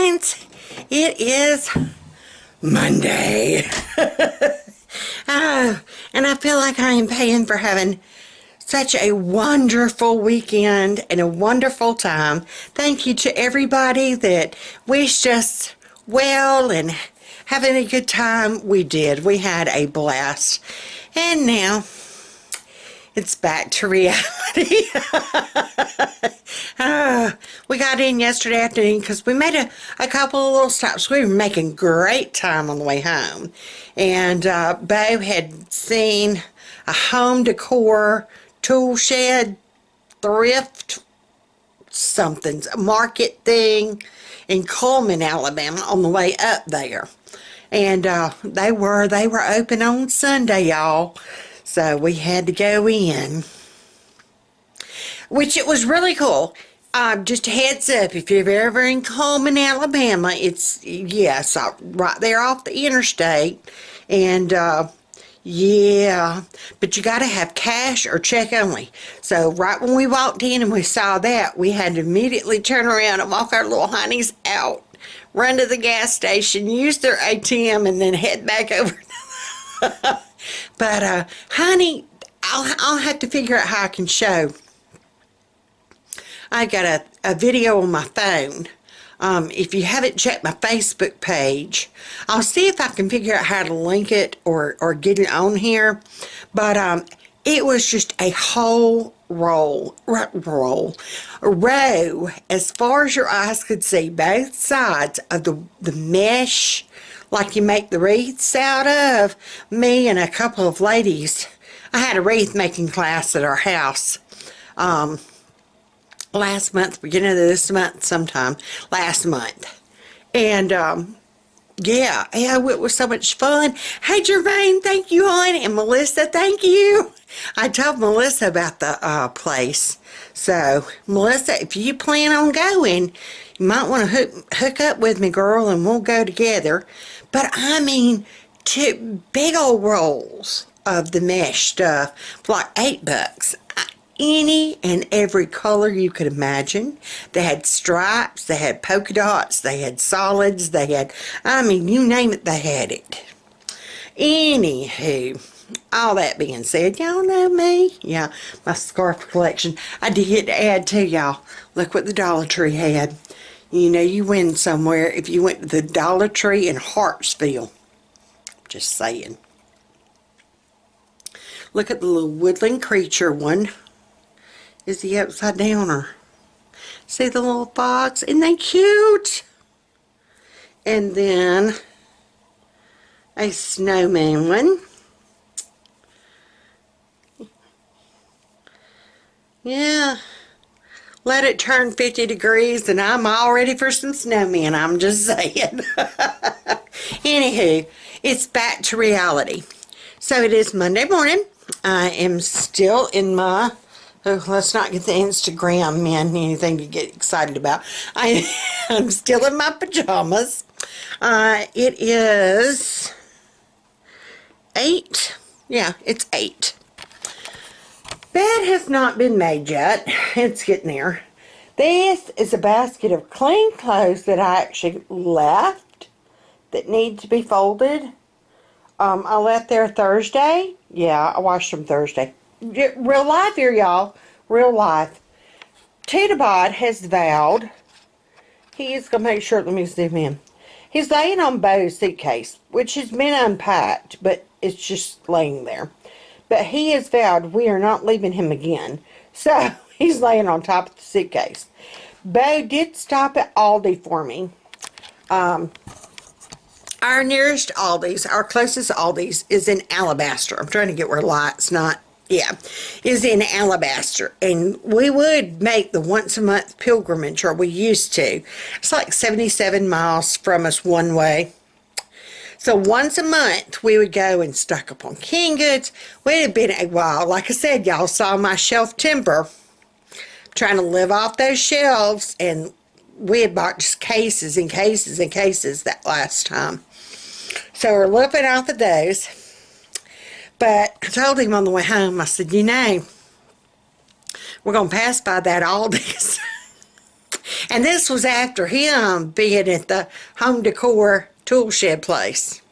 friends, it is Monday. And I feel like I am paying for having such a wonderful weekend and a wonderful time. Thank you to everybody that wished us well and having a good time. We did. We had a blast. And now it's back to reality. We got in yesterday afternoon because we made a couple of little stops. We were making great time on the way home. And Bo had seen a home decor tool shed thrift something, a market thing in Cullman, Alabama on the way up there. And they were open on Sunday, y'all. So we had to go in, which it was really cool. Just a heads up, if you're ever in Cullman, Alabama, it's, yes, right there off the interstate. And, yeah, but you got to have cash or check only. So right when we walked in and we saw that, we had to immediately turn around and walk our little honeys out, run to the gas station, use their ATM, and then head back over. But, honey, I'll have to figure out how I can show. I got a video on my phone. If you haven't checked my Facebook page, I'll see if I can figure out how to link it or get it on here. But it was just a whole row as far as your eyes could see, both sides of the mesh, like you make the wreaths out of. Me and a couple of ladies, I had a wreath making class at our house last month, beginning of this month sometime, last month. And yeah, it was so much fun. Hey Jermaine, thank you, hon, and Melissa, thank you. I told Melissa about the place. So Melissa, if you plan on going, you might want to hook up with me, girl, and we'll go together. But I mean, two big old rolls of the mesh stuff for like $8. Any and every color you could imagine. They had stripes, they had polka dots, they had solids, they had, I mean, you name it, they had it. Anywho, all that being said, y'all know me. Yeah, my scarf collection. I did add to y'all. Look what the Dollar Tree had. You know you win somewhere if you went to the Dollar Tree in Hartsville. Just saying. Look at the little woodland creature one. Is he upside down or? See the little fox? Isn't they cute? And then a snowman one. Yeah. Let it turn 50 degrees and I'm all ready for some snowmen. I'm just saying. Anywho, it's back to reality. So it is Monday morning. I am still in my... Oh, let's not get the Instagram, man, anything to get excited about. I'm still in my pajamas. It is 8. Yeah, it's 8. Bed has not been made yet. It's getting there. This is a basket of clean clothes that I actually left that need to be folded. I left there Thursday. Yeah, I washed them Thursday. Real life here, y'all. Real life. Tita has vowed. He is going to make sure. Let me zoom in. He's laying on Bo's suitcase, which has been unpacked, but it's just laying there. But he has vowed we are not leaving him again. So he's laying on top of the suitcase. Bo did stop at Aldi for me. Our nearest Aldi's, our closest Aldi's, is in Alabaster. I'm trying to get where light's not. Yeah, is in Alabaster. And we would make the once a month pilgrimage, or we used to. It's like 77 miles from us one way. So once a month, we would go and stock up on canned goods. It had been a while. Like I said, y'all saw my shelf timber. Trying to live off those shelves, and we had bought just cases and cases and cases that last time. So we're living off of those. But I told him on the way home, I said, you know, we're going to pass by that Aldi's. And this was after him being at the home decor tool shed place.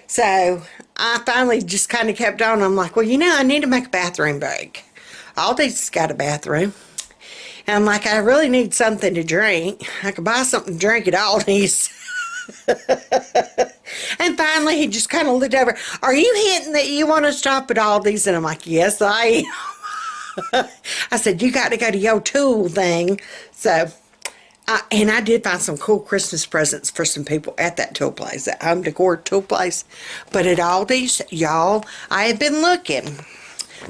So I finally just kind of kept on. I'm like, well, you know, I need to make a bathroom break. Aldi's got a bathroom. And I'm like, I really need something to drink. I could buy something to drink at Aldi's. And finally, he just kind of looked over. Are you hinting that you want to stop at Aldi's? And I'm like, yes, I am. I said, you got to go to your tool thing. So, and I did find some cool Christmas presents for some people at that tool place, that home decor tool place. But at Aldi's, y'all, I have been looking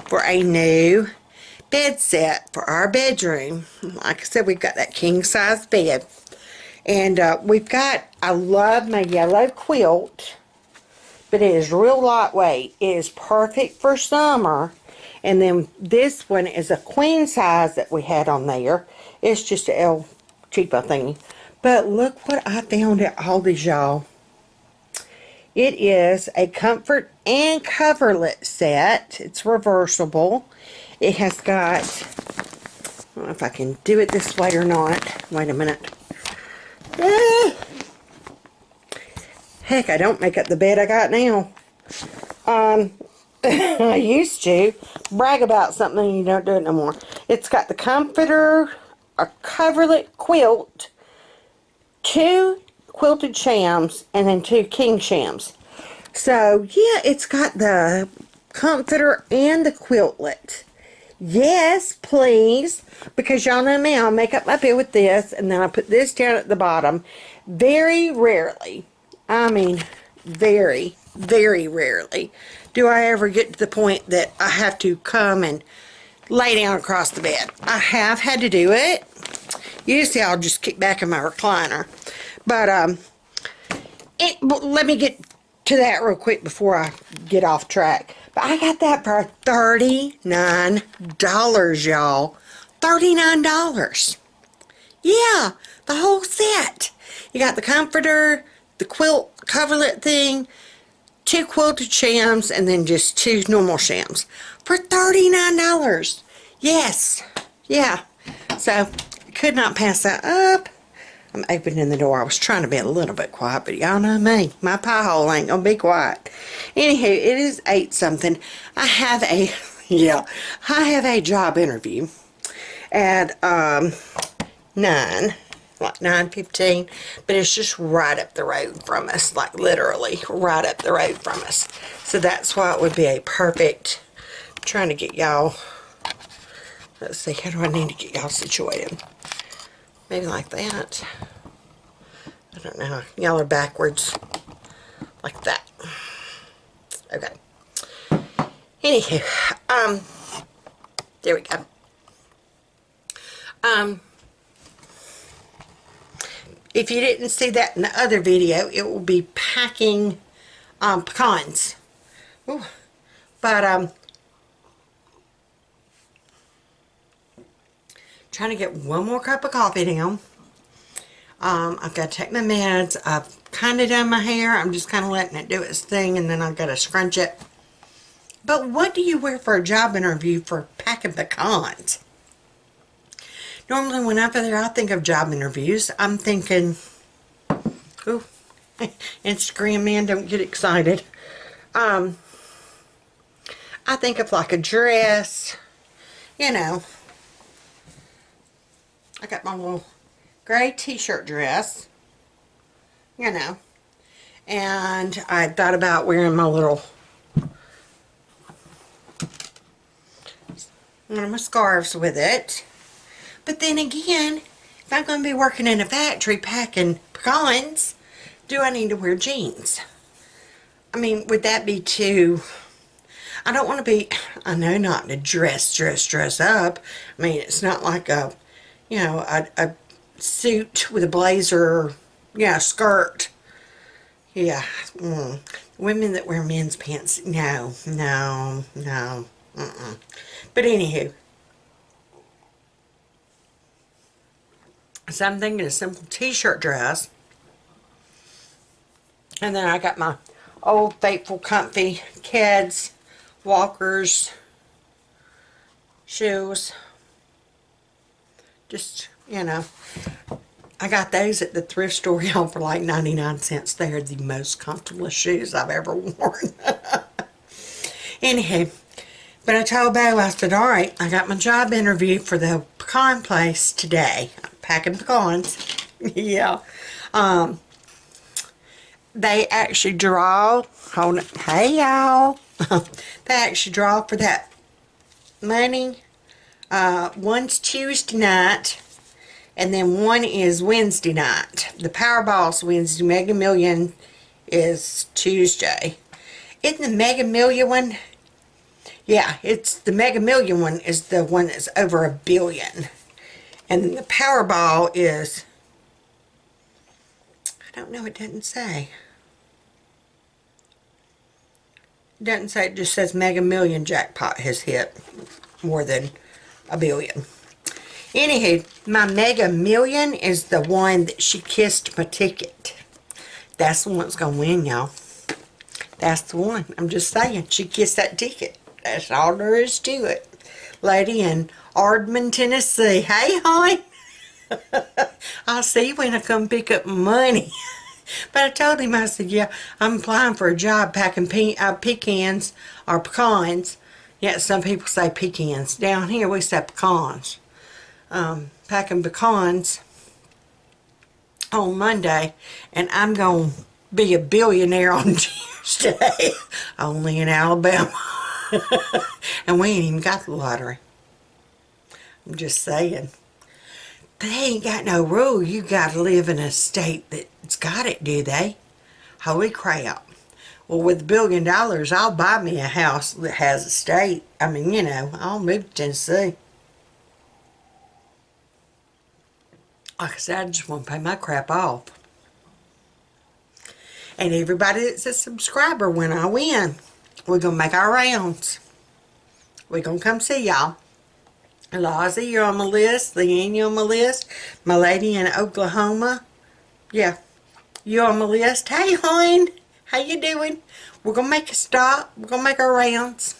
for a new bed set for our bedroom. Like I said, we've got that king size bed. And I love my yellow quilt, but it is real lightweight. It is perfect for summer. And then this one is a queen size that we had on there. It's just a L cheapo thingy. But look what I found at Aldi's, y'all. It is a comfort and coverlet set. It's reversible. It has got, I don't know if I can do it this way or not. Wait a minute. Heck, I don't make up the bed I got now. I used to brag about something and you don't do it no more. It's got the comforter, a coverlet quilt, 2 quilted shams, and then 2 king shams. So, yeah, it's got the comforter and the quiltlet. Yes, please. Because y'all know me, I'll make up my bed with this, and then I put this down at the bottom. Very rarely, I mean, very, very rarely, do I ever get to the point that I have to come and lay down across the bed. I have had to do it. Usually I'll just kick back in my recliner. But, let me get to that real quick before I get off track. But I got that for $39, y'all. $39. Yeah, the whole set. You got the comforter, the quilt coverlet thing, 2 quilted shams, and then just 2 normal shams for $39. Yes. Yeah. So, could not pass that up. I'm opening the door. I was trying to be a little bit quiet, but y'all know me. My pie hole ain't gonna be quiet. Anywho, it is 8 something. I have a, yeah, I have a job interview at, 9, like 9:15, but it's just right up the road from us, like literally right up the road from us. So that's why it would be a perfect, I'm trying to get y'all, let's see, how do I need to get y'all situated? Maybe like that. I don't know. Y'all are backwards. Like that. Okay. Anywho, there we go. If you didn't see that in the other video, it will be packing pecans. Ooh. But trying to get one more cup of coffee down. I've got to take my meds. I've kind of done my hair. I'm just kind of letting it do its thing, and then I've got to scrunch it. But what do you wear for a job interview for packing pecans? Normally, whenever I think of job interviews, I'm thinking, ooh, Instagram man, don't get excited. I think of like a dress, you know. I got my little gray t-shirt dress, you know, and I thought about wearing my little, one of my scarves with it. But then again, if I'm going to be working in a factory packing pecans, do I need to wear jeans? I mean, would that be too, I don't want to be, I know not to dress up. I mean, it's not like a, you know, a suit with a blazer, yeah, skirt. Yeah, women that wear men's pants, no. But anywho, so I'm thinking a simple t-shirt dress. And then I got my old faithful comfy Keds, walkers, shoes. Just, you know. I got those at the thrift store, y'all, for like 99 cents. They are the most comfortable shoes I've ever worn. Anywho, but I told Bo, I said, all right, I got my job interview for the pecan place today. I'm packing pecans. Yeah. They actually draw, hold it, hey y'all. They actually draw for that money. One's Tuesday night. And then one is Wednesday night. The Powerball's Wednesday. Mega Million is Tuesday. Isn't the Mega Million one? Yeah, it's the Mega Million one is the one that's over $1 billion. And then the Powerball is, I don't know, it doesn't say. It doesn't say, it just says Mega Million jackpot has hit more than $1 billion. Anywho, my Mega Million is the one that she kissed my ticket. That's the one that's going to win, y'all. That's the one. I'm just saying. She kissed that ticket. That's all there is to it. Lady in Ardman, Tennessee. Hey, hon. I'll see you when I come pick up money. But I told him, I said, yeah, I'm applying for a job packing pecans or pecans. Yeah, some people say pecans. Down here, we say pecans. Packing pecans on Monday, and I'm going to be a billionaire on Tuesday, only in Alabama. And we ain't even got the lottery. I'm just saying. They ain't got no rule. You got to live in a state that's got it, do they? Holy crap. Well, with $1 billion, I'll buy me a house that has a state. I mean, you know, I'll move to Tennessee. Like I said, I just want to pay my crap off. And everybody that's a subscriber, when I win, we're going to make our rounds. We're going to come see y'all. Lozzie, you're on my list. Leanne, you're on my list. My lady in Oklahoma. Yeah, you're on my list. Hey, hon. How you doing? We're going to make a stop. We're going to make our rounds.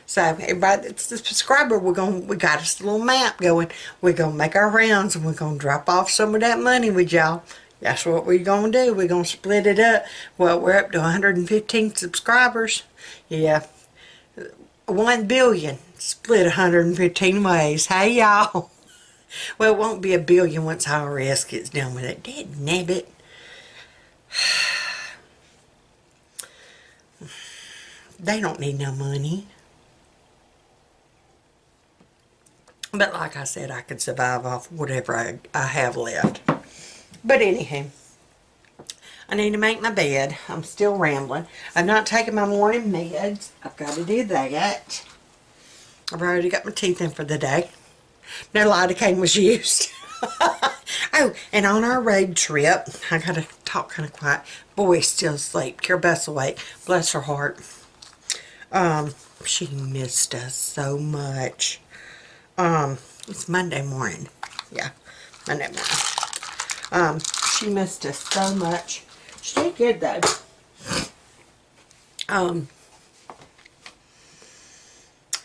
So everybody that's a subscriber, we got us a little map going. We're going to make our rounds, and we're going to drop off some of that money with y'all. That's what we're going to do. We're going to split it up. Well, we're up to 115 subscribers. Yeah. 1 billion. Split 115 ways. Hey, y'all. Well, it won't be $1 billion once IRS gets done with it. Dead nabbit. They don't need no money. But like I said, I could survive off whatever I have left. But anywho, I need to make my bed. I'm still rambling. I've not taken my morning meds. I've got to do that. I've already got my teeth in for the day. No lidocaine was used. Oh, and on our road trip, I got to talk kind of quiet. Boy's still asleep. Carol Beth's awake. Bless her heart. She missed us so much. It's Monday morning. Yeah, Monday morning. She missed us so much. She did good though.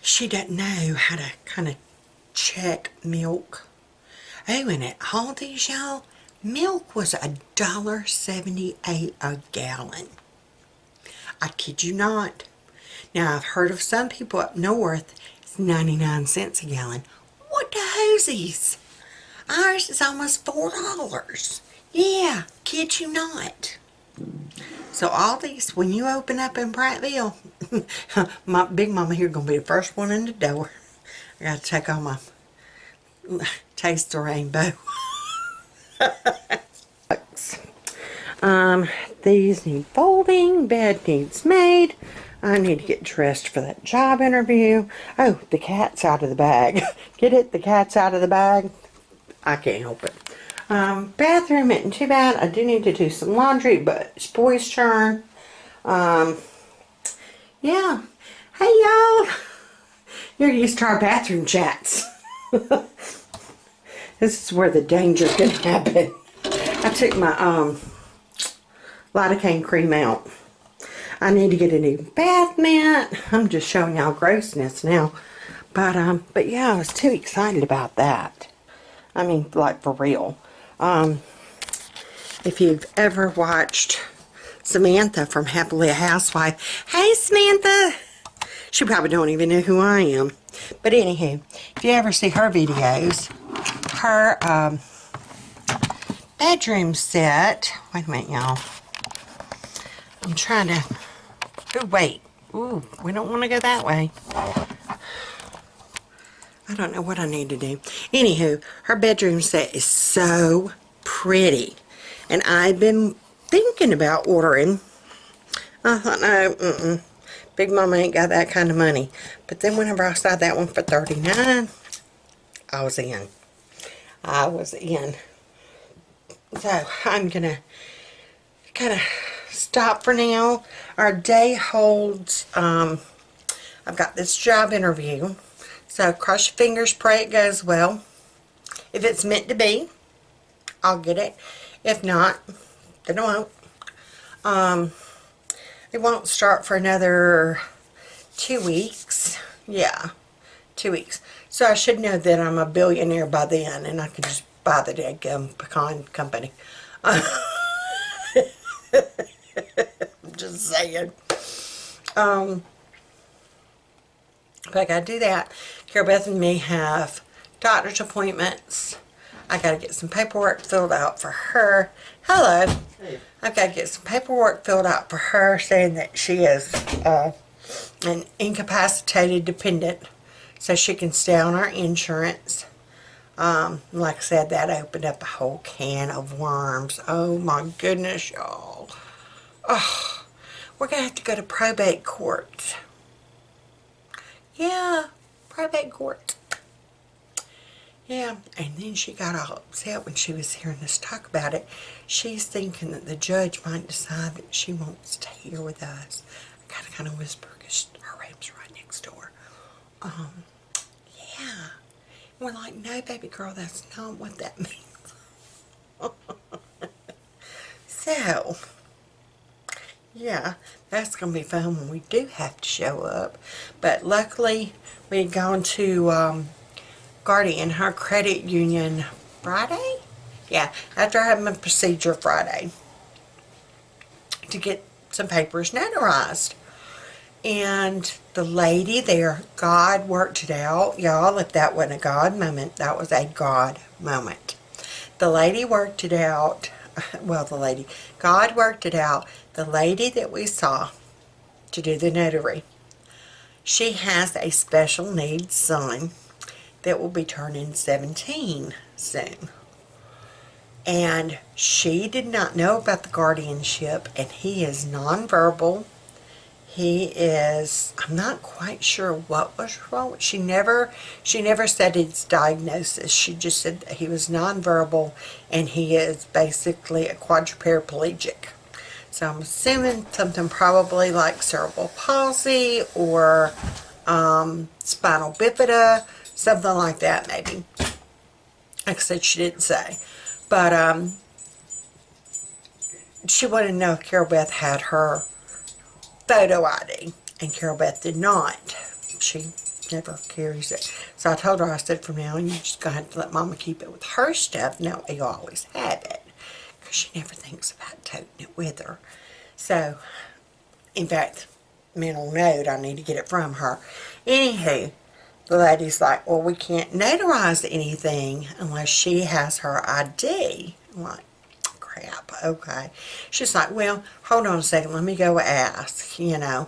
She doesn't know how to kind of check milk. Oh, and at Aldi's, y'all, milk was $1.78 a gallon. I kid you not. Now, I've heard of some people up north, it's 99 cents a gallon. What the hosies? Ours is almost $4. Yeah, kid you not. So all these, when you open up in Prattville, my Big Mama here going to be the first one in the door. I got to take all my Taste the Rainbow. These need folding. Bed needs made. I need to get dressed for that job interview. Oh, the cat's out of the bag. Get it? The cat's out of the bag. I can't help it. Bathroom isn't too bad. I do need to do some laundry, but it's boy's turn. Yeah. Hey, y'all. You're used to our bathroom chats. This is where the danger can happen. I took my lidocaine cream out. I need to get a new bath mat. I'm just showing y'all grossness now. But yeah, I was too excited about that. I mean, like, for real. If you've ever watched Samantha from Happily a Housewife, hey Samantha! She probably don't even know who I am. But anywho, if you ever see her videos, her bedroom set, wait a minute y'all, I'm trying to, oh wait, ooh, we don't want to go that way. I don't know what I need to do. Anywho, her bedroom set is so pretty. And I've been thinking about ordering. I thought, no, Big Mama ain't got that kind of money. But then whenever I saw that one for $39, I was in. I was in. So I'm going to kind of stop for now. Our day holds, I've got this job interview. So cross your fingers, pray it goes well. If it's meant to be, I'll get it. If not, then I won't. It won't start for another 2 weeks. Yeah, 2 weeks. So I should know that I'm a billionaire by then, and I can just buy the daggum pecan company. I'm just saying. But I gotta do that. Carol Beth and me have doctor's appointments. I gotta get some paperwork filled out for her. Hello. Hey. I've got to get some paperwork filled out for her saying that she is an incapacitated dependent, so she can stay on our insurance. Like I said, that opened up a whole can of worms. Oh my goodness, y'all. Oh, we're gonna have to go to probate court. Yeah, probate court. Yeah, and then she got all upset when she was hearing us talk about it. She's thinking that the judge might decide that she won't stay here with us. I gotta kind of whisper because her room's right next door. Yeah. We're like, no, baby girl, that's not what that means. So, yeah, that's going to be fun when we do have to show up. But luckily, we had gone to Guardian, her credit union, Friday? Yeah, after having a procedure Friday to get some papers notarized. And the lady there, God worked it out. Y'all, if that wasn't a God moment, that was a God moment. The lady worked it out. Well, God worked it out. The lady that we saw to do the notary, she has a special needs son that will be turning 17 soon. And she did not know about the guardianship, and he is nonverbal. He is, I'm not quite sure what was wrong. She never said his diagnosis. She just said that he was nonverbal, and he is basically a quadriplegic. So I'm assuming something probably like cerebral palsy or spinal bifida, something like that maybe. Like I said, she didn't say. But she wanted to know if Carol Beth had her photo ID, and Carol Beth did not. She never carries it. So I told her, I said, from now on, you're just going to have to let Mama keep it with her stuff. No, you always have it. Because she never thinks about toting it with her. So, in fact, mental note, I need to get it from her. Anywho, the lady's like, well, we can't notarize anything unless she has her ID. I'm like, crap, okay. She's like, well, hold on a second, let me go ask, you know.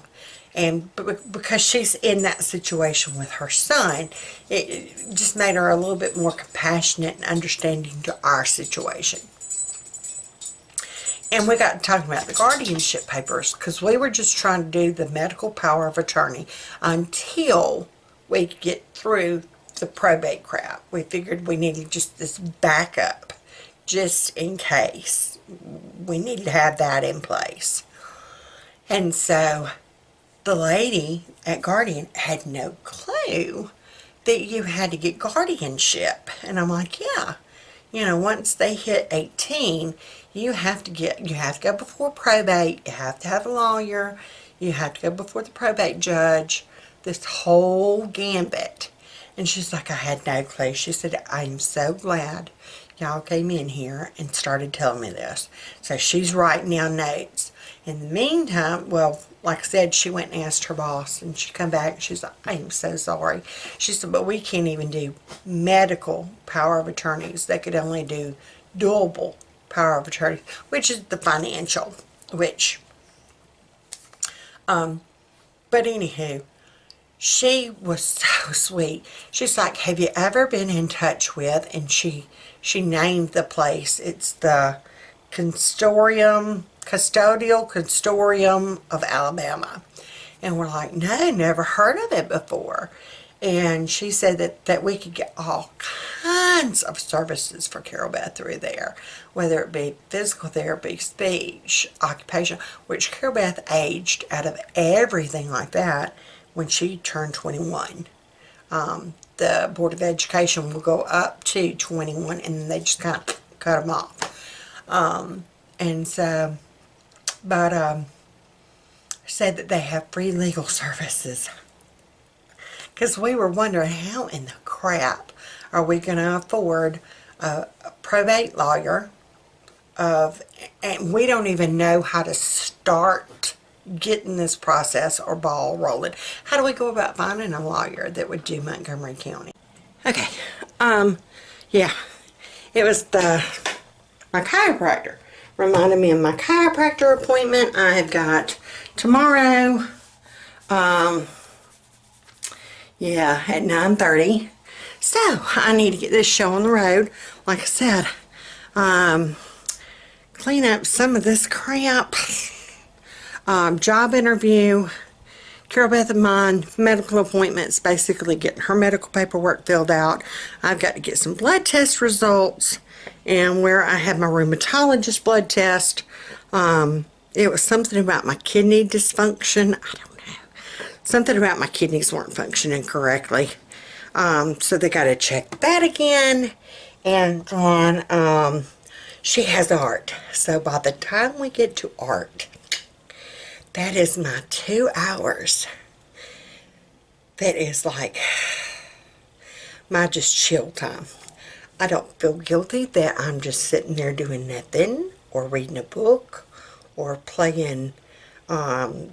And because she's in that situation with her son, it just made her a little bit more compassionate and understanding to our situation. And we got to talking about the guardianship papers, because we were just trying to do the medical power of attorney until we could get through the probate crap. We figured we needed just this backup, just in case. We needed to have that in place. And so the lady at Guardian had no clue that you had to get guardianship. And I'm like, yeah, you know, once they hit 18, you have to go before probate, you have to have a lawyer, you have to go before the probate judge, this whole gambit. And she's like, I had no clue. She said, I'm so glad y'all came in here and started telling me this. So she's writing down notes. In the meantime, well, like I said, she went and asked her boss, and she come back and she's like, I'm so sorry. She said, but we can't even do medical power of attorneys. They could only do doable power of attorney, which is the financial, which, but anywho, she was so sweet. She's like, have you ever been in touch with, and she named the place. It's the Custodial Consortium of Alabama. And we're like, no, never heard of it before. And she said that we could get all kinds of services for Carol Beth through there, whether it be physical therapy, speech, occupation, which Carol Beth aged out of everything like that when she turned 21. The Board of Education will go up to 21, and then they just kind of cut them off. And so, but said that they have free legal services. Because we were wondering, how in the crap are we going to afford a probate lawyer and we don't even know how to start getting this process or ball rolling. How do we go about finding a lawyer that would do Montgomery County? Okay, yeah, it was my chiropractor. Reminded me of my chiropractor appointment I have got tomorrow. Yeah, at 9:30. So, I need to get this show on the road. Like I said, clean up some of this crap. Job interview. Carol Beth and mine, medical appointments, basically getting her medical paperwork filled out. I've got to get some blood test results. And where I had my rheumatologist blood test, it was something about my kidney dysfunction. I don't know. Something about my kidneys weren't functioning correctly. So they got to check that again. And then she has art. So by the time we get to art, that is my 2 hours. That is like my just chill time. I don't feel guilty that I'm just sitting there doing nothing, or reading a book, or playing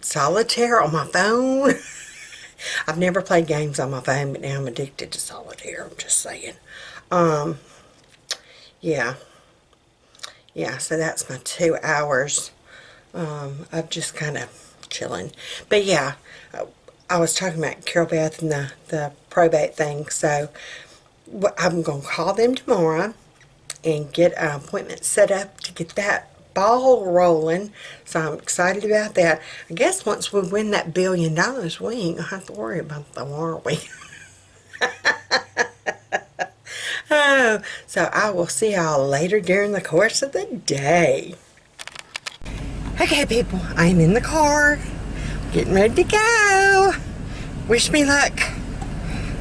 solitaire on my phone. I've never played games on my phone, but now I'm addicted to solitaire. I'm just saying. Yeah, so that's my 2 hours of just kind of chilling. But yeah, I was talking about Carol Beth and the probate thing, so I'm going to call them tomorrow and get an appointment set up to get that ball rolling. So I'm excited about that. I guess once we win that $1 billion, we ain't gonna have to worry about them, are we? Oh, so I will see y'all later during the course of the day. Okay, people, I'm in the car, getting ready to go. Wish me luck.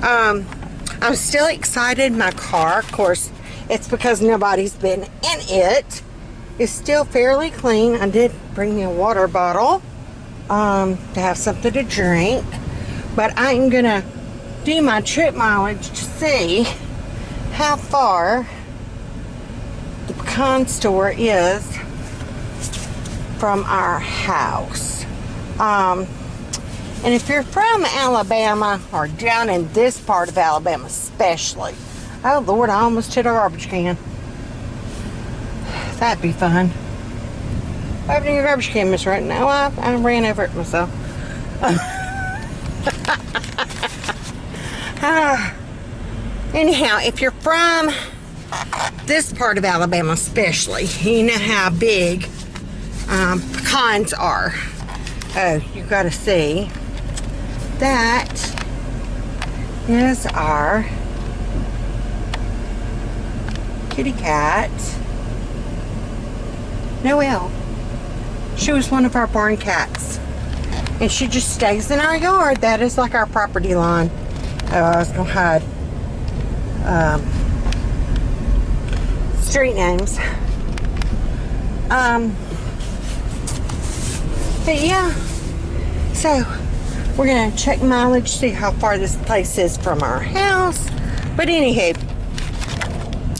I'm still excited. My car, of course, it's because nobody's been in it. It's still fairly clean. I did bring me a water bottle to have something to drink. But I'm going to do my trip mileage to see how far the pecan store is from our house. And if you're from Alabama, or down in this part of Alabama especially, oh Lord, I almost hit a garbage can. That'd be fun. Opening your garbage can, Miss Right now, I ran over it myself. Anyhow, if you're from this part of Alabama especially, you know how big pecans are. Oh, you gotta see. That is our kitty cat, Noelle. She was one of our barn cats, and she just stays in our yard. That is like our property line. Oh, I was gonna hide street names. But yeah, so We're going to check mileage, see how far this place is from our house. But anywho,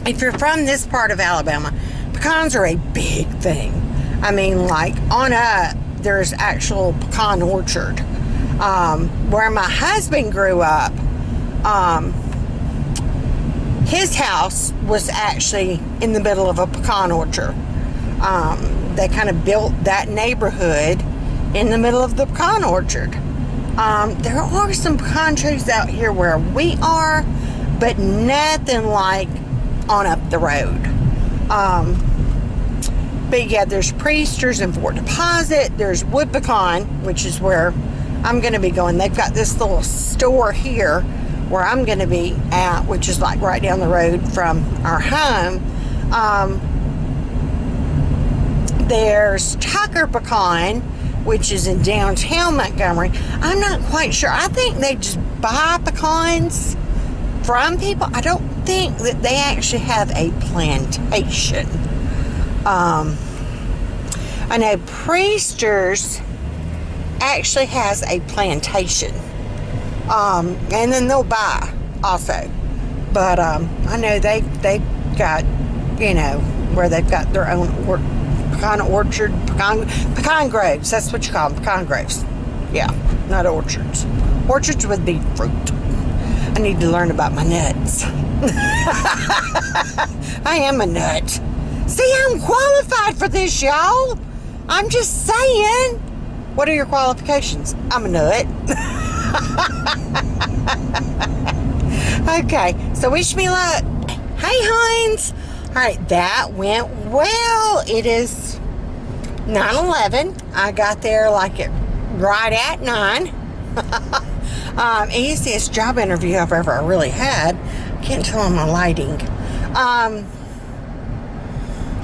if you're from this part of Alabama, pecans are a big thing. I mean, like, on up, there's actual pecan orchard. Where my husband grew up, his house was actually in the middle of a pecan orchard. They kind of built that neighborhood in the middle of the pecan orchard. There are some pecan trees out here where we are, but nothing like on up the road. But yeah, there's Priesters in Fort Deposit. There's Wood Pecan, which is where I'm going to be going. They've got this little store here where I'm going to be at, which is like right down the road from our home. There's Tucker Pecan, which is in downtown Montgomery. I'm not quite sure. I think they just buy pecans from people. I don't think that they actually have a plantation. I know Priesters actually has a plantation. And then they'll buy also. But I know they've got, you know, where they've got their own pecan orchard, pecan groves. That's what you call them, pecan groves. Yeah, not orchards. Orchards would be fruit. I need to learn about my nuts. I am a nut. See, I'm qualified for this, y'all. I'm just saying. What are your qualifications? I'm a nut. Okay, so wish me luck. Hey, Heinz. All right, that went well. It is 9:11. I got there like right at 9. Easiest job interview I've ever really had. Can't tell on my lighting.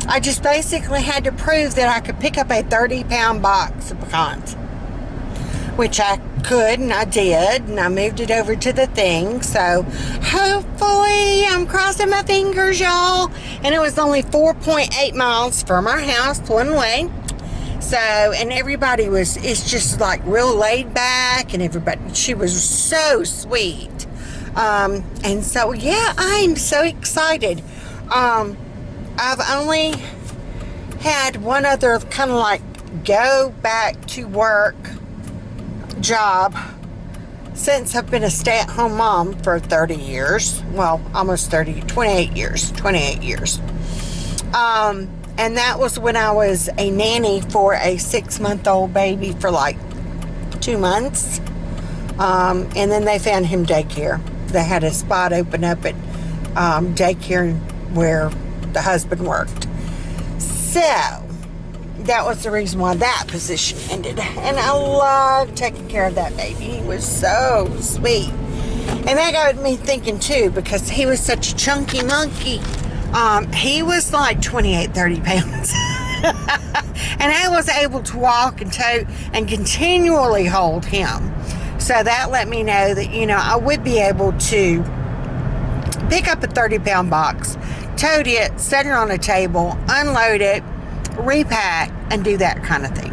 I just basically had to prove that I could pick up a 30-pound box of pecans, which I could, and I did, and I moved it over to the thing. So hopefully, I'm crossing my fingers, y'all. And it was only 4.8 miles from our house one way. So, and everybody it's just like real laid back, and she was so sweet. And so, yeah, I'm so excited. I've only had one other kind of like go back to work job since I've been a stay-at-home mom for 30 years. Well, almost 28 years. And that was when I was a nanny for a 6-month-old baby for like 2 months. And then they found him daycare. They had a spot open up at daycare where the husband worked. So that was the reason why that position ended. And I loved taking care of that baby. He was so sweet. And that got me thinking too, because he was such a chunky monkey. He was like 28, 30 pounds. And I was able to walk and tote and continually hold him. So that let me know that, you know, I would be able to pick up a 30-pound box, tote it, set it on a table, unload it, repack, and do that kind of thing.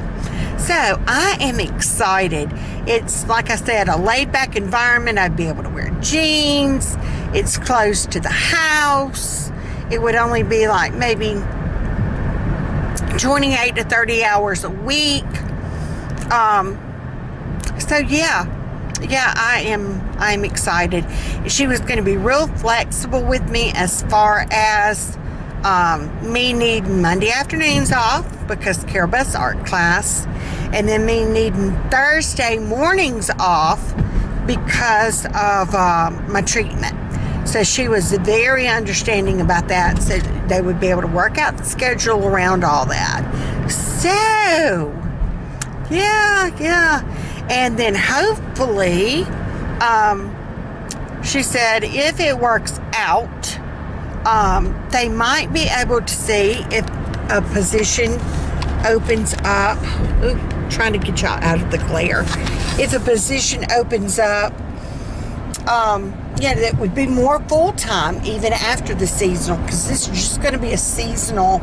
So I am excited. It's, like I said, a laid-back environment. I'd be able to wear jeans. It's close to the house. It would only be like maybe 28 to 30 hours a week. So yeah, I'm excited. She was going to be real flexible with me as far as me needing Monday afternoons off because Carol Beth's art class, and then me needing Thursday mornings off because of my treatment. So she was very understanding about that, so they would be able to work out the schedule around all that. So yeah. And then hopefully, she said if it works out, they might be able to see if a position opens up. Ooh, trying to get y'all out of the glare. If a position opens up, that would be more full-time even after the seasonal, because this is just going to be a seasonal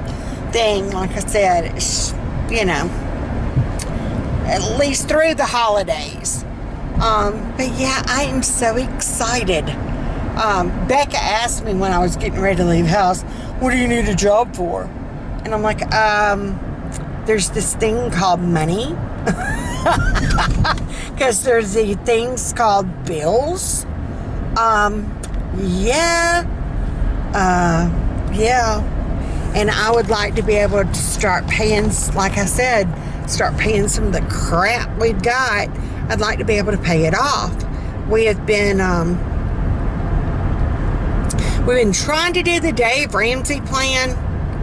thing. Like I said, it's, you know, at least through the holidays. But yeah, I am so excited. Becca asked me when I was getting ready to leave house, what do you need a job for? And I'm like, there's this thing called money. Because there's the things called bills. Yeah. Yeah. And I would like to be able to start paying, like I said, start paying some of the crap we've got. I'd like to be able to pay it off. We've been trying to do the Dave Ramsey plan.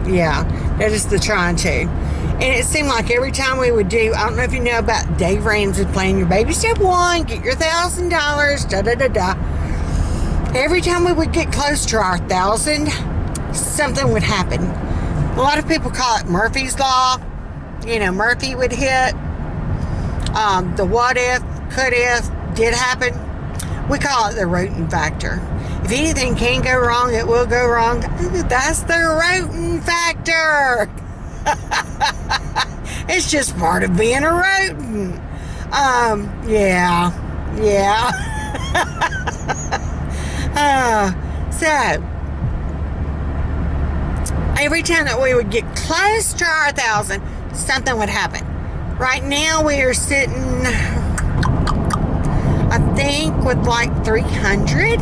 Yeah, that is the trying to. And it seemed like every time we would do, I don't know if you know about Dave Ramsey plan, your baby step 1, get your $1,000, da-da-da-da. Every time we would get close to our 1,000, something would happen. A lot of people call it Murphy's Law. You know, Murphy would hit. The what if, could if, did happen. We call it the rooting factor. If anything can go wrong, it will go wrong. That's the rooting factor. It's just part of being a rodent. Yeah. So, every time that we would get close to our 1,000, something would happen. Right now we are sitting, I think, with like 300.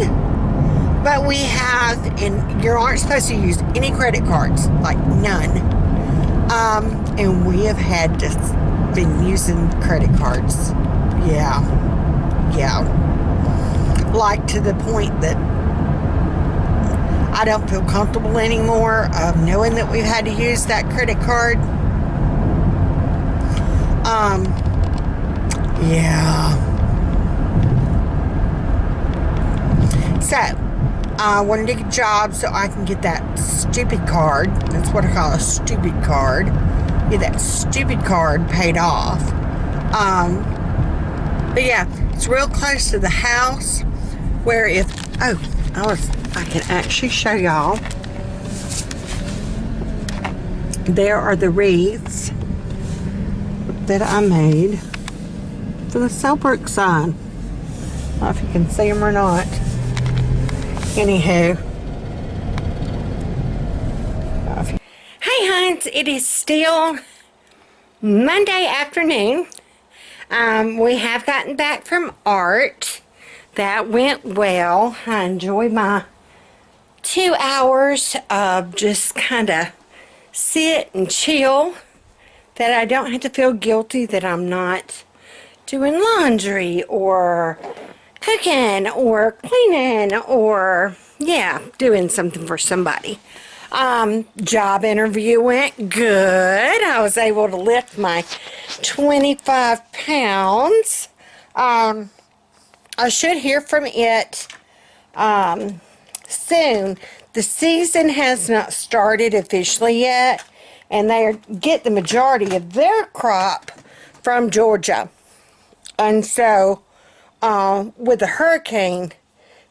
But we have, and you aren't supposed to use any credit cards, like none. And we have had to been using credit cards. Yeah. Like to the point that I don't feel comfortable anymore of knowing that we've had to use that credit card. Yeah. So, I wanted to get a job so I can get that stupid card. That's what I call a stupid card. Get that stupid card paid off. But yeah, it's real close to the house where if, I can actually show y'all. There are the wreaths that I made for the Selbrook sign. I don't know if you can see them or not. Anywho. Hey Hunts, it is still Monday afternoon. We have gotten back from art. That went well. I enjoyed my 2 hours of just kind of sit and chill. That I don't have to feel guilty that I'm not doing laundry or cooking or cleaning or, yeah, doing something for somebody. Job interview went good. I was able to lift my 25 pounds. I should hear from it soon. The season has not started officially yet, and they get the majority of their crop from Georgia. And so, with the hurricane,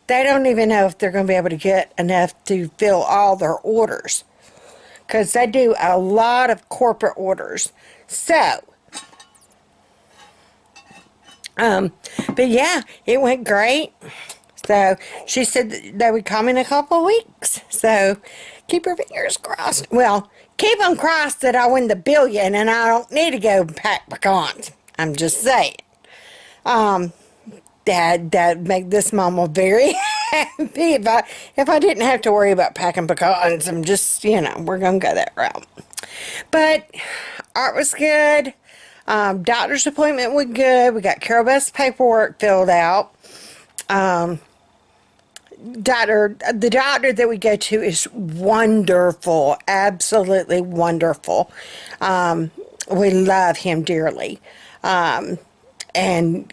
they don't even know if they're going to be able to get enough to fill all their orders. Because they do a lot of corporate orders. So, but yeah, it went great. So, she said that they would come in a couple of weeks. So, keep your fingers crossed. Well, keep them crossed that I win the billion and I don't need to go pack pecans. I'm just saying. That'd make this mama very happy if I didn't have to worry about packing pecans. I'm just, we're going to go that route. But art was good. Doctor's appointment was good. We got Carol Beth's paperwork filled out. The doctor that we go to is wonderful. Absolutely wonderful. We love him dearly. And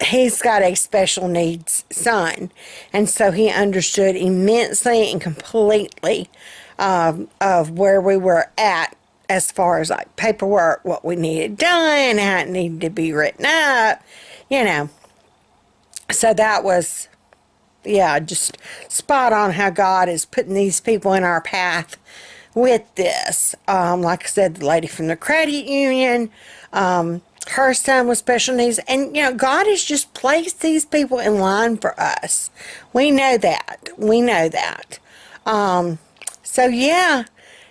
he's got a special needs son, and so he understood immensely and completely of where we were at as far as like paperwork, what we needed done, how it needed to be written up, so that was, yeah, just spot on how God is putting these people in our path with this. Like I said, the lady from the credit union, her son with special needs. And, you know, God has just placed these people in line for us. We know that. We know that. So, yeah.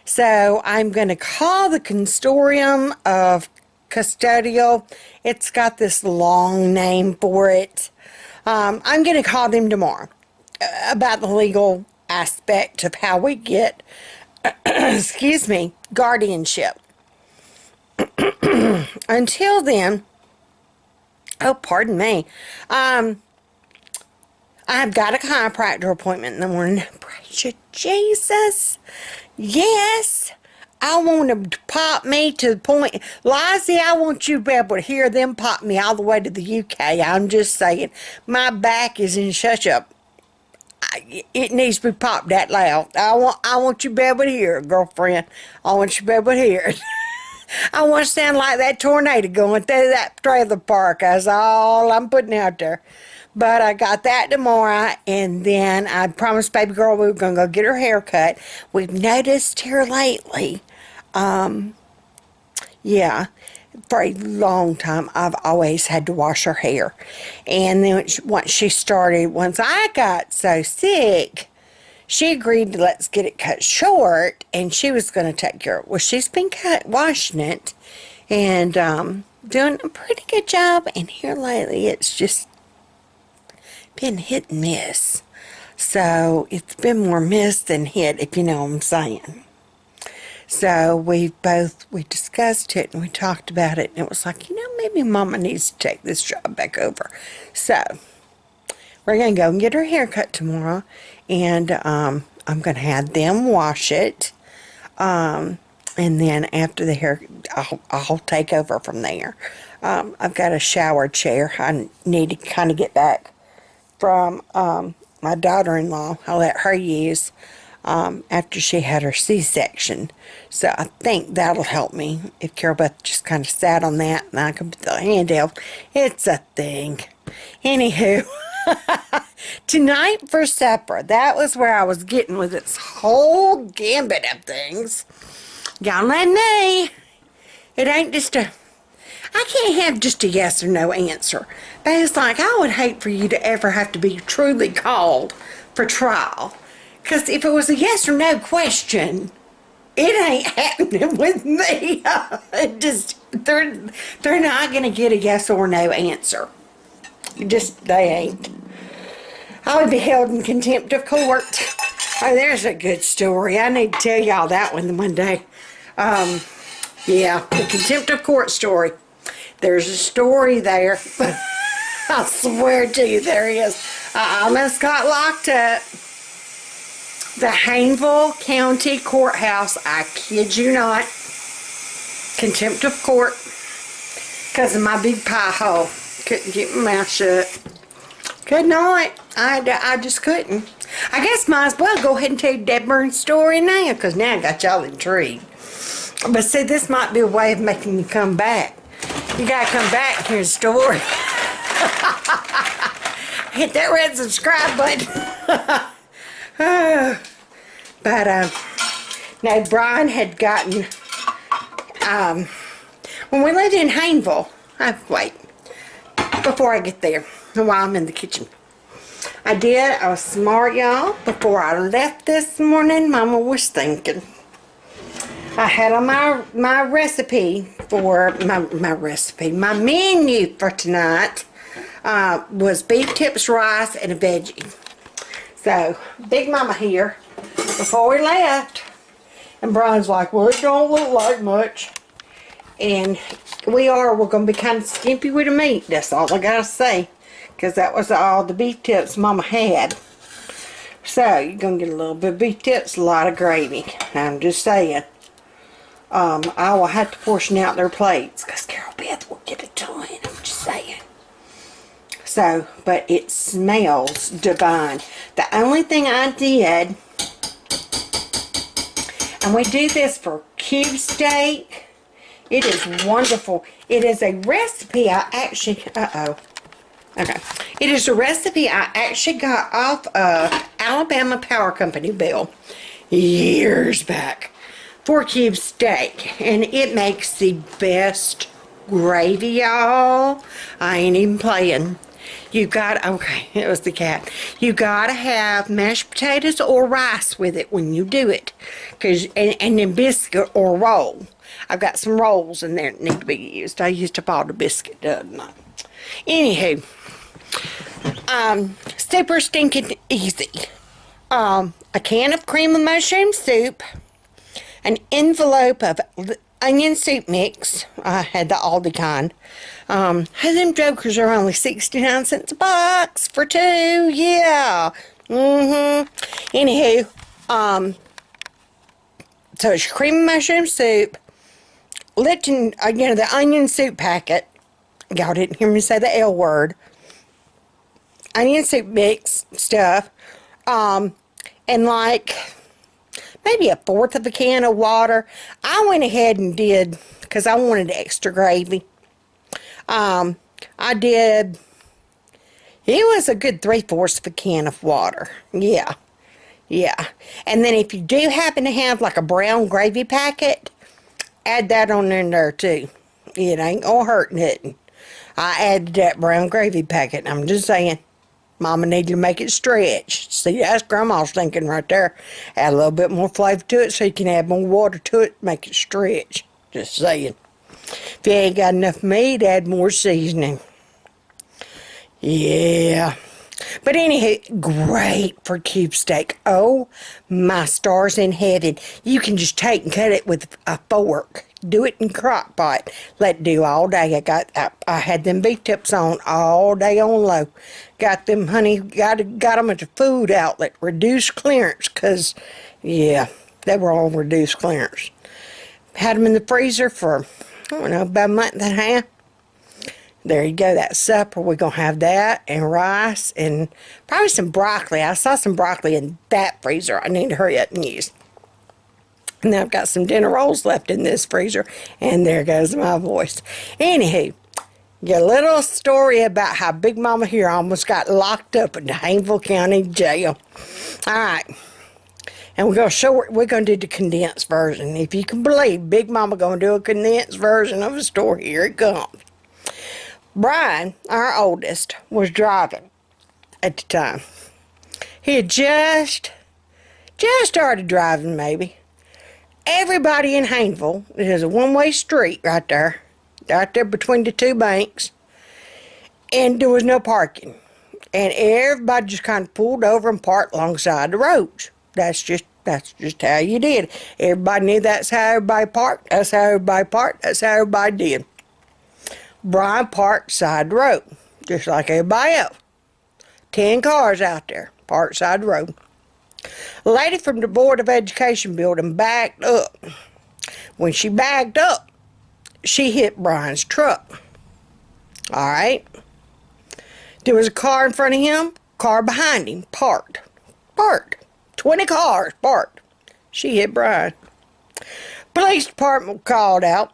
So, I'm going to call the Consortium of Custodial. It's got this long name for it. I'm going to call them tomorrow about the legal aspect of how we get, excuse me, guardianship. Until then, oh, pardon me, I've got a chiropractor appointment in the morning. Praise you, Jesus. Yes, I want them to pop me to the point. Lizzie, I want you to be able to hear them pop me all the way to the UK. I'm just saying, my back is in such a, it needs to be popped that loud. I want you to be able to hear it, girlfriend. I want you to be able to hear it. I want to sound like that tornado going through that trailer park. That's all I'm putting out there. But I got that tomorrow, and then I promised baby girl we were going to go get her hair cut. We've noticed here lately, yeah, for a long time, I've always had to wash her hair. And then once I got so sick, she agreed to let's get it cut short, and she was going to take care of it. Well, she's been washing it, and doing a pretty good job. And here lately, it's just been hit and miss. So it's been more miss than hit, if you know what I'm saying. So we discussed it, and we talked about it, and it was like, you know, maybe Mama needs to take this job back over. So we're going to go and get her hair cut tomorrow, and I'm going to have them wash it, and then after the hair, I'll take over from there. I've got a shower chair I need to kind of get back from my daughter-in-law. I let her use after she had her C-section. So I think that'll help me if Carol Beth just kind of sat on that, and I can put the handheld. It's a thing. Anywho, tonight for supper, that was where I was getting with this whole gambit of things. Y'all let me. It ain't just a, I can't have just a yes or no answer. But it's like, I would hate for you to ever have to be truly called for trial. Because if it was a yes or no question, it ain't happening with me. It just, they're not going to get a yes or no answer. Just, they ain't. I would be held in contempt of court. Oh, there's a good story. I need to tell y'all that one day. Yeah, the contempt of court story. There's a story there. I swear to you there is. I almost got locked up. The Hayneville County Courthouse, I kid you not. Contempt of court. Because of my big pie hole. Couldn't keep my mouth shut. Could not. I just couldn't. I guess might as well go ahead and tell you Deb Burns' story now, because now I got y'all intrigued. But see, this might be a way of making you come back. You gotta come back and hear the story. Hit that red subscribe button. But no, Brian had gotten when we lived in Hayneville. Wait, before I get there, while I'm in the kitchen, I was smart, y'all. Before I left this morning, Mama was thinking. I had on my recipe for my menu for tonight was beef tips, rice, and a veggie. So Big Mama here before we left, and Brian's like, well, it don't look like much, and we're gonna be kind of skimpy with the meat. That's all I gotta say, because that was all the beef tips Mama had. So you're gonna get a little bit of beef tips, a lot of gravy. I'm just saying. I will have to portion out their plates because Carol Beth will get a ton. I'm just saying. So, but it smells divine. The only thing I did, and we do this for cube steak. It is wonderful. It is a recipe I actually, okay. It is a recipe I actually got off of Alabama Power Company bill years back. 4 cube steak, and it makes the best gravy, y'all. I ain't even playing. You got, okay, it was the cat. You gotta have mashed potatoes or rice with it when you do it. And then biscuit or roll. I've got some rolls in there that need to be used. I used up all the biscuit, doesn't I? Anywho, super stinking easy. A can of cream of mushroom soup, an envelope of onion soup mix. I had the Aldi kind. Them jokers are only 69 cents a box for 2. Yeah. Anywho, so it's cream of mushroom soup, Lipton, the onion soup packet. Y'all didn't hear me say the L word. Onion soup mix stuff. And like maybe 1/4 of a can of water. I went ahead and did, because I wanted extra gravy. I did, it was a good 3/4 of a can of water. Yeah. And then if you do happen to have like a brown gravy packet, add that on in there too. It ain't gonna hurt nothing. I added that brown gravy packet. I'm just saying. Mama needed to make it stretch. See, that's Grandma's thinking right there. Add a little bit more flavor to it so you can add more water to it, make it stretch. Just saying. If you ain't got enough meat, add more seasoning. Yeah. But anyhow, great for cube steak. Oh, my stars in heaven. You can just take and cut it with a fork. Do it in crock pot. Let it do all day. I had them beef tips on all day on low. Got them, honey, got them at the food outlet. Reduced clearance, because, yeah, they were all reduced clearance. Had them in the freezer for, I don't know, about a month and a half. There you go, that's supper. We're going to have that and rice and probably some broccoli. I saw some broccoli in that freezer I need to hurry up and use. And I've got some dinner rolls left in this freezer. And there goes my voice. Anywho, get a little story about how Big Mama here almost got locked up in the Haynesville County Jail. All right. And we're going to do the condensed version. If you can believe, Big Mama going to do a condensed version of a story. Here it comes. Brian, our oldest, was driving at the time. He had just started driving, maybe. Everybody in Haynesville, there's a one-way street right there between the two banks, and there was no parking. And everybody just kind of pulled over and parked alongside the roads. That's just how you did. Everybody knew that's how everybody parked. That's how everybody parked. That's how everybody did. Brian parked side the road, just like everybody else. 10 cars out there, parked side the road. A lady from the Board of Education building backed up. When she backed up, she hit Brian's truck. All right. There was a car in front of him, car behind him, parked. 20 cars parked. She hit Brian. Police department called out.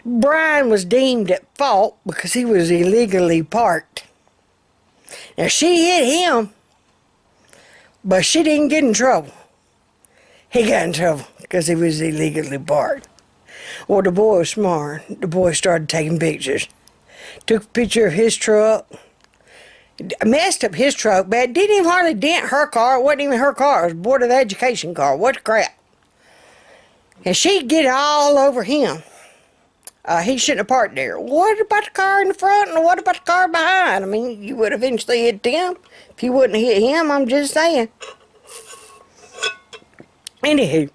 Brian was deemed at fault because he was illegally parked. Now, she hit him, but she didn't get in trouble. He got in trouble because he was illegally parked. Well, the boy was smart. The boy started taking pictures. Took a picture of his truck. Messed up his truck, but it didn't even hardly dent her car. It wasn't even her car. It was a Board of Education car. What the crap? And she'd get all over him. He shouldn't have parked there. What about the car in the front and what about the car behind? I mean, you would eventually hit them. If you wouldn't hit him, I'm just saying. Anywho,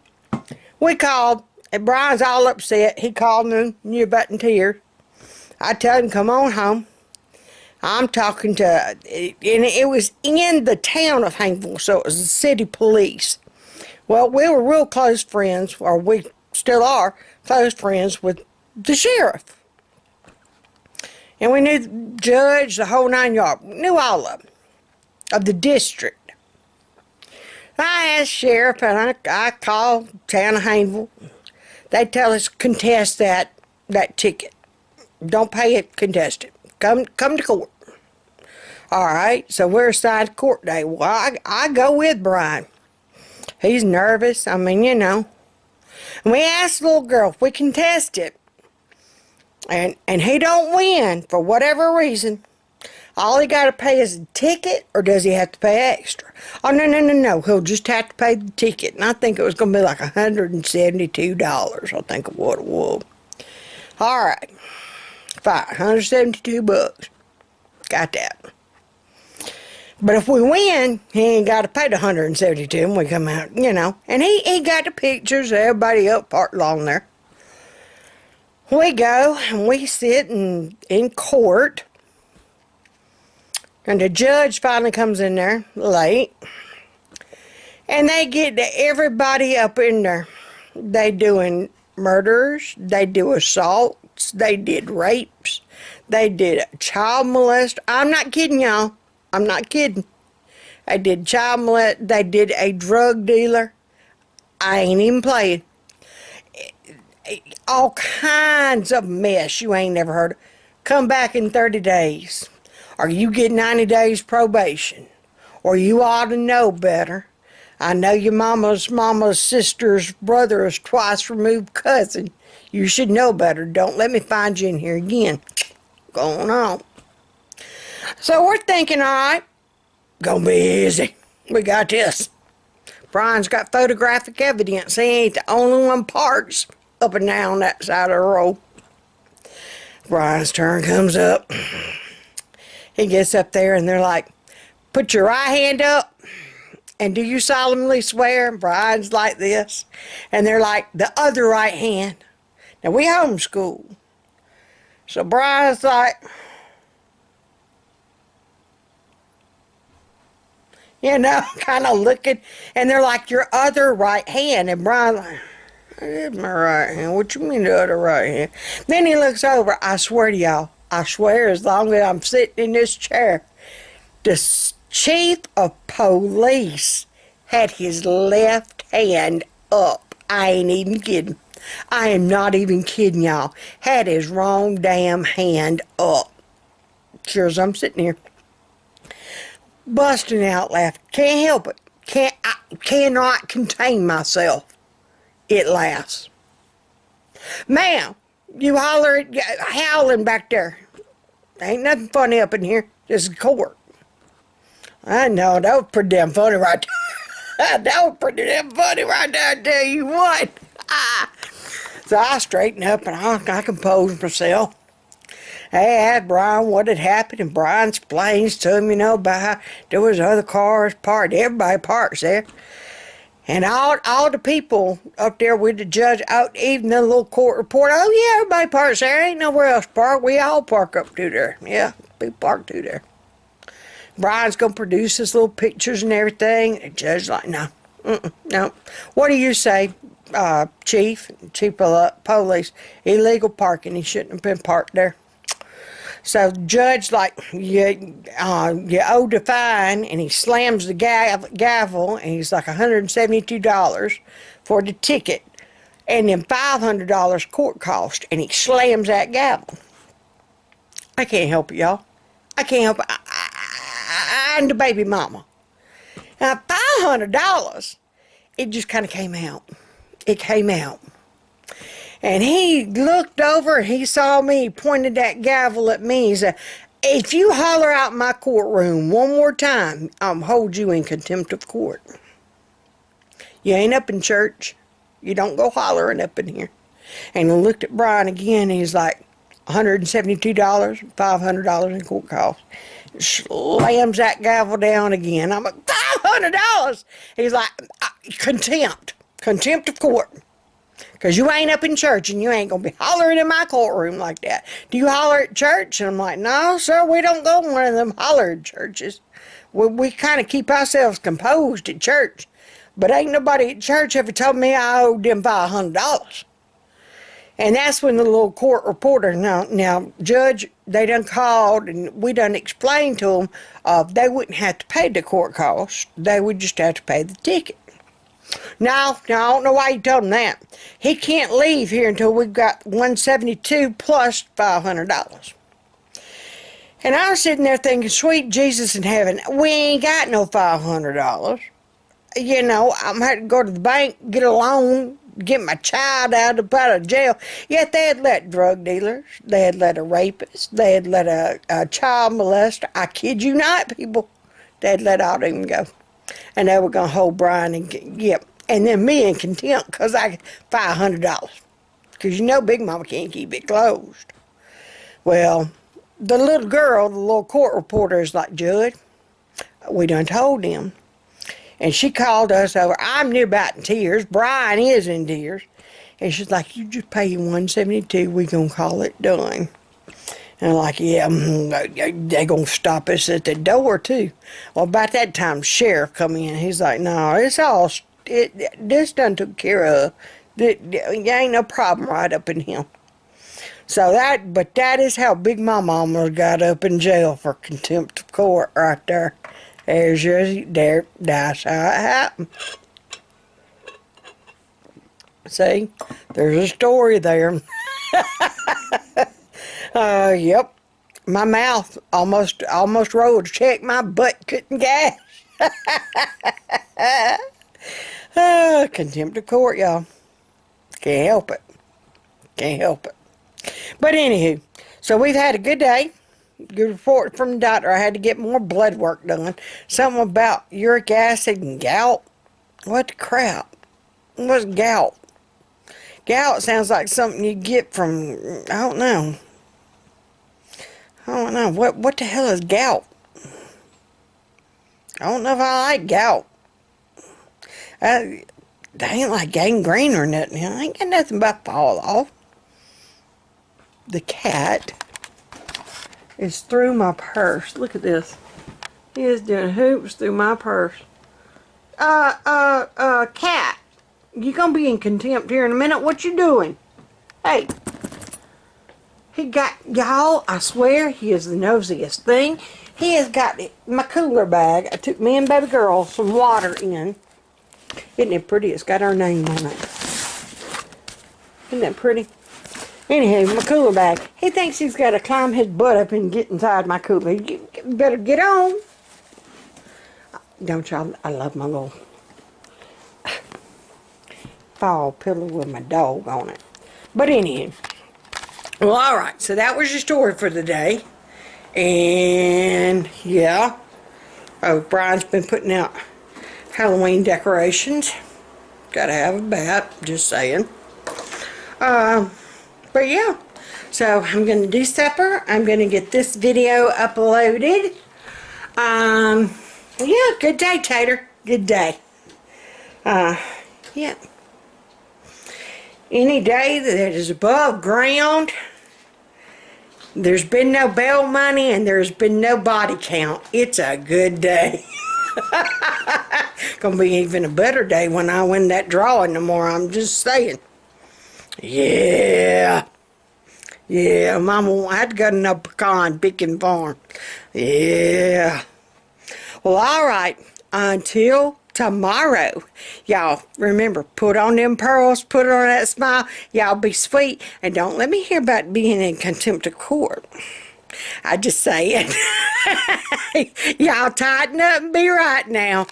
we called, and Brian's all upset. He called me, near about in tears. I told him, come on home. I'm talking to, and it was in the town of Haynesville, so it was the city police. Well, we were real close friends, or we still are close friends with the sheriff. And we knew the judge, the whole 9 yards. We knew all of them, of the district. I asked sheriff, and I called town of Haynesville. They tell us, contest that ticket. Don't pay it, contest it. Come to court. All right, so we're assigned court day. Well, I go with Brian. He's nervous. I mean, you know. And we asked the little girl if we contest it. and he don't win for whatever reason, all he got to pay is a ticket, or does he have to pay extra? Oh, no, no, no, no. He'll just have to pay the ticket. And I think it was going to be like $172, I think of what it was. All right. Fine. $172. Got that. But if we win, he ain't got to pay the $172 and we come out, you know. And he got the pictures of everybody up part along there. We go and we sit in court. And the judge finally comes in there late. And they get everybody up in there. They doing murders. They do assaults. They did rapes. They did child molest. I'm not kidding, y'all. I'm not kidding. They did child molest. They did a drug dealer. I ain't even playing. All kinds of mess you ain't never heard of. Come back in 30 days. Or you get 90 days probation. Or you ought to know better. I know your mama's sister's brother's twice removed cousin. You should know better. Don't let me find you in here again. Going on. So we're thinking, all right, gonna be easy. We got this. Brian's got photographic evidence. He ain't the only one parks up and down that side of the road. Brian's turn comes up. He gets up there and they're like, put your right hand up and do you solemnly swear? And Brian's like this. And they're like, the other right hand. Now we homeschool. So Brian's like, you know, kind of looking. And they're like, your other right hand. And Brian's like, it's my right hand. What you mean the other right hand? Then he looks over. I swear to y'all, I swear as long as I'm sitting in this chair, the chief of police had his left hand up. I ain't even kidding. I am not even kidding y'all. Had his wrong damn hand up. Sure as I'm sitting here. Busting out laughing. Can't help it. I cannot contain myself. It laughs. Ma'am, you howling back there. Ain't nothing funny up in here. This is court. I know, that was pretty damn funny right there. That was pretty damn funny right there, I tell you what. So I straighten up and I compose myself. I asked Brian what had happened, and Brian explains to him, you know, about how there was other cars parked. Everybody parks there. And all the people up there with the judge, even the little court reporter, oh yeah, everybody parks there. Ain't nowhere else parked. We all park up through there. Yeah, we park through there. Brian's going to produce his little pictures and everything. The judge's like, no, no. What do you say, chief of police? Illegal parking. He shouldn't have been parked there. So the judge, like, you owe the fine, and he slams the gavel, and he's like $172 for the ticket, and then $500 court cost, and he slams that gavel. I can't help it, y'all. I can't help it. I'm the baby mama. Now, $500, it just kind of came out. It came out. And he looked over, he saw me, he pointed that gavel at me. He said, if you holler out in my courtroom one more time, I'll hold you in contempt of court. You ain't up in church. You don't go hollering up in here. And he looked at Brian again, and he's like, $172, $500 in court costs. Slams that gavel down again. I'm like, $500? He's like, contempt of court. Because you ain't up in church and you ain't going to be hollering in my courtroom like that. Do you holler at church? And I'm like, no, sir, we don't go to one of them hollered churches. We kind of keep ourselves composed at church. But ain't nobody at church ever told me I owed them $500. And that's when the little court reporter, now, Judge, they done called and we done explained to them they wouldn't have to pay the court costs. They would just have to pay the ticket. Now, I don't know why he told him that. He can't leave here until we've got $172 plus $500. And I was sitting there thinking, sweet Jesus in heaven, we ain't got no $500. You know, I'm going to have to go to the bank, get a loan get my child out of jail. Yet they had let drug dealers, they had let a rapist, they had let a child molester. I kid you not, people. They had let all of them go. And they were going to hold Brian and yep. And then me in contempt because I $500. Because you know Big Momma can't keep it closed. Well, the little girl, the little court reporter is like, Judge, we done told him. And she called us over. I'm near about in tears. Brian is in tears. And she's like, you just pay him $172. We gonna call it done. And I'm like, yeah, they gonna stop us at the door too. Well, about that time, sheriff come in. He's like, no, it's all, this done took care of. There ain't no problem right up in him. So that is how Big Momma almost got up in jail for contempt of court right there. That's how it happened. See, there's a story there. Yep. My mouth almost rolled. Check my butt couldn't gash. Contempt of court, y'all. Can't help it. Can't help it. But anywho, so we've had a good day. Good report from the doctor. I had to get more blood work done. Something about uric acid and gout. What the crap? What's gout? Gout sounds like something you get from, I don't know. I don't know. What the hell is gout? I don't know if I like gout. They ain't like gangrene or nothing. I ain't got nothing but fall off. The cat is through my purse. Look at this. He is doing hoops through my purse. Cat. You gonna be in contempt here in a minute. What you doing? Hey. He got, y'all, I swear, he is the nosiest thing. He has got my cooler bag. I took me and baby girl some water in. Isn't it pretty? It's got our name on it. Isn't that pretty? Anywho, my cooler bag. He thinks he's got to climb his butt up and get inside my cooler. You better get on. Don't y'all? I love my little fall pillow with my dog on it. But anywho. Well, alright. So that was your story for the day. And, yeah. Oh, Brian's been putting out Halloween decorations. Gotta have a bat. Just saying. But yeah, so I'm going to do supper. I'm going to get this video uploaded. Yeah, good day, Tater. Good day. Yeah. Any day that is above ground, there's been no bail money and there's been no body count. It's a good day. Gonna be even a better day when I win that drawing tomorrow. I'm just saying. Yeah. Yeah, Mama won't have to go to no pecan farm. Yeah. Well, alright. Until tomorrow. Y'all, remember, put on them pearls, put on that smile. Y'all be sweet. And don't let me hear about being in contempt of court. I just say it. Y'all tighten up and be right now.